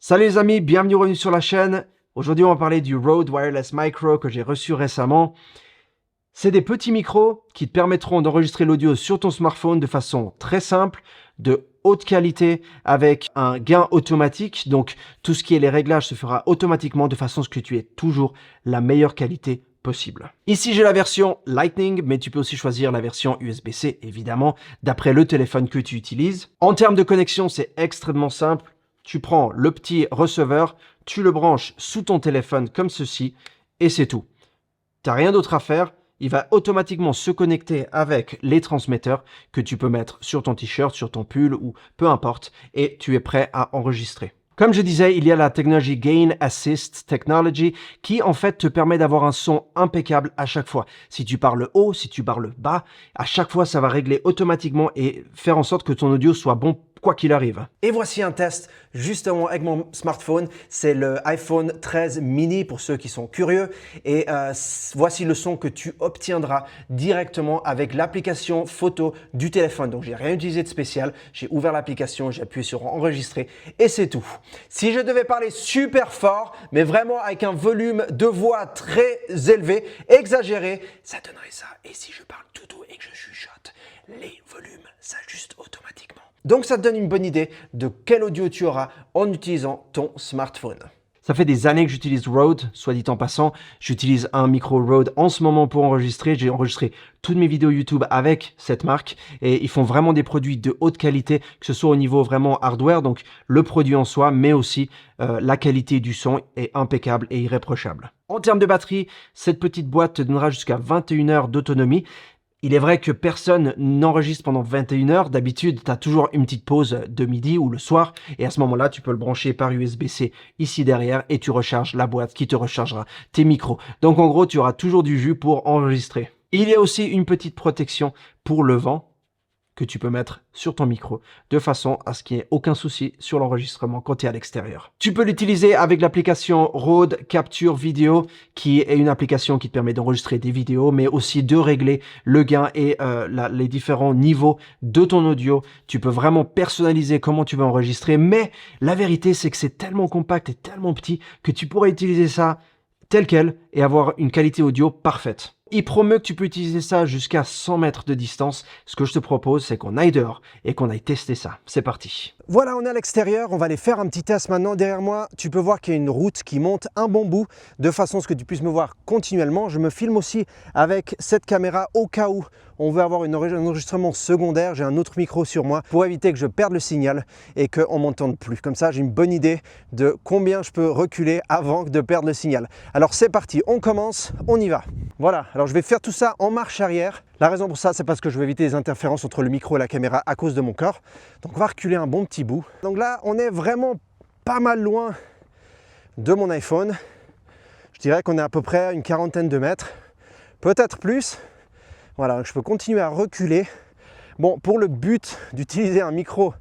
Salut les amis, bienvenue sur la chaîne. Aujourd'hui, on va parler du Rode Wireless Micro que j'ai reçu récemment. C'est des petits micros qui te permettront d'enregistrer l'audio sur ton smartphone de façon très simple, de haute qualité, avec un gain automatique. Donc, tout ce qui est les réglages se fera automatiquement de façon à ce que tu aies toujours la meilleure qualité possible. Ici, j'ai la version Lightning, mais tu peux aussi choisir la version USB-C, évidemment, d'après le téléphone que tu utilises. En termes de connexion, c'est extrêmement simple. Tu prends le petit receveur, tu le branches sous ton téléphone comme ceci, et c'est tout. Tu n'as rien d'autre à faire. Il va automatiquement se connecter avec les transmetteurs que tu peux mettre sur ton t-shirt, sur ton pull ou peu importe, et tu es prêt à enregistrer. Comme je disais, il y a la technologie Gain Assist Technology qui en fait te permet d'avoir un son impeccable à chaque fois. Si tu parles haut, si tu parles bas, à chaque fois ça va régler automatiquement et faire en sorte que ton audio soit bon quoi qu'il arrive. Et voici un test justement avec mon smartphone. C'est le iPhone 13 mini pour ceux qui sont curieux. Et voici le son que tu obtiendras directement avec l'application photo du téléphone. Donc, j'ai rien utilisé de spécial. J'ai ouvert l'application, j'ai appuyé sur enregistrer et c'est tout. Si je devais parler super fort, mais vraiment avec un volume de voix très élevé, exagéré, ça donnerait ça. Et si je parle tout doux et que je chuchote, les volumes s'ajustent automatiquement. Donc, ça te donne une bonne idée de quel audio tu auras en utilisant ton smartphone. Ça fait des années que j'utilise Rode, soit dit en passant. J'utilise un micro Rode en ce moment pour enregistrer. J'ai enregistré toutes mes vidéos YouTube avec cette marque et ils font vraiment des produits de haute qualité, que ce soit au niveau vraiment hardware, donc le produit en soi, mais aussi la qualité du son est impeccable et irréprochable. En termes de batterie, cette petite boîte te donnera jusqu'à 21 heures d'autonomie. Il est vrai que personne n'enregistre pendant 21 heures. D'habitude, tu as toujours une petite pause de midi ou le soir. Et à ce moment-là, tu peux le brancher par USB-C ici derrière et tu recharges la boîte qui te rechargera tes micros. Donc en gros, tu auras toujours du jus pour enregistrer. Il y a aussi une petite protection pour le vent que tu peux mettre sur ton micro de façon à ce qu'il n'y ait aucun souci sur l'enregistrement quand tu es à l'extérieur. Tu peux l'utiliser avec l'application Rode Capture Video qui est une application qui te permet d'enregistrer des vidéos mais aussi de régler le gain et les différents niveaux de ton audio. Tu peux vraiment personnaliser comment tu veux enregistrer, mais la vérité c'est que c'est tellement compact et tellement petit que tu pourrais utiliser ça tel quel et avoir une qualité audio parfaite. Il promeut que tu peux utiliser ça jusqu'à 100 mètres de distance. Ce que je te propose, c'est qu'on aille dehors et qu'on aille tester ça. C'est parti. Voilà, on est à l'extérieur. On va aller faire un petit test maintenant. Derrière moi, tu peux voir qu'il y a une route qui monte un bon bout de façon à ce que tu puisses me voir continuellement. Je me filme aussi avec cette caméra au cas où on veut avoir un enregistrement secondaire. J'ai un autre micro sur moi pour éviter que je perde le signal et qu'on ne m'entende plus. Comme ça, j'ai une bonne idée de combien je peux reculer avant de perdre le signal. Alors c'est parti, on commence, on y va. Voilà, alors je vais faire tout ça en marche arrière. La raison pour ça, c'est parce que je veux éviter les interférences entre le micro et la caméra à cause de mon corps. Donc on va reculer un bon petit bout. Donc là, on est vraiment pas mal loin de mon iPhone. Je dirais qu'on est à peu près à une quarantaine de mètres, peut-être plus. Voilà, je peux continuer à reculer. Bon, pour le but d'utiliser un micro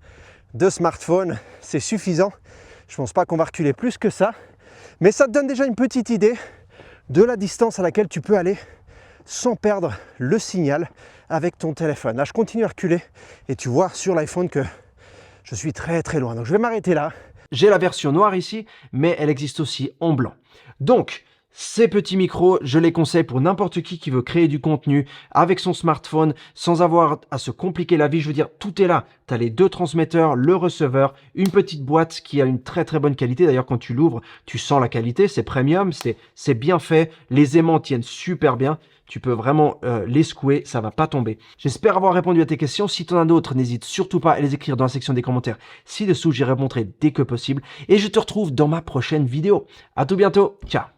de smartphone, c'est suffisant. Je ne pense pas qu'on va reculer plus que ça. Mais ça te donne déjà une petite idée de la distance à laquelle tu peux aller sans perdre le signal avec ton téléphone. Là, je continue à reculer et tu vois sur l'iPhone que je suis très très loin. Donc, je vais m'arrêter là. J'ai la version noire ici, mais elle existe aussi en blanc. Donc, ces petits micros, je les conseille pour n'importe qui veut créer du contenu avec son smartphone sans avoir à se compliquer la vie. Je veux dire, tout est là. Tu as les deux transmetteurs, le receveur, une petite boîte qui a une très très bonne qualité. D'ailleurs, quand tu l'ouvres, tu sens la qualité. C'est premium, c'est bien fait. Les aimants tiennent super bien. Tu peux vraiment les secouer, ça va pas tomber. J'espère avoir répondu à tes questions. Si tu en as d'autres, n'hésite surtout pas à les écrire dans la section des commentaires ci-dessous. J'y répondrai dès que possible. Et je te retrouve dans ma prochaine vidéo. À tout bientôt. Ciao.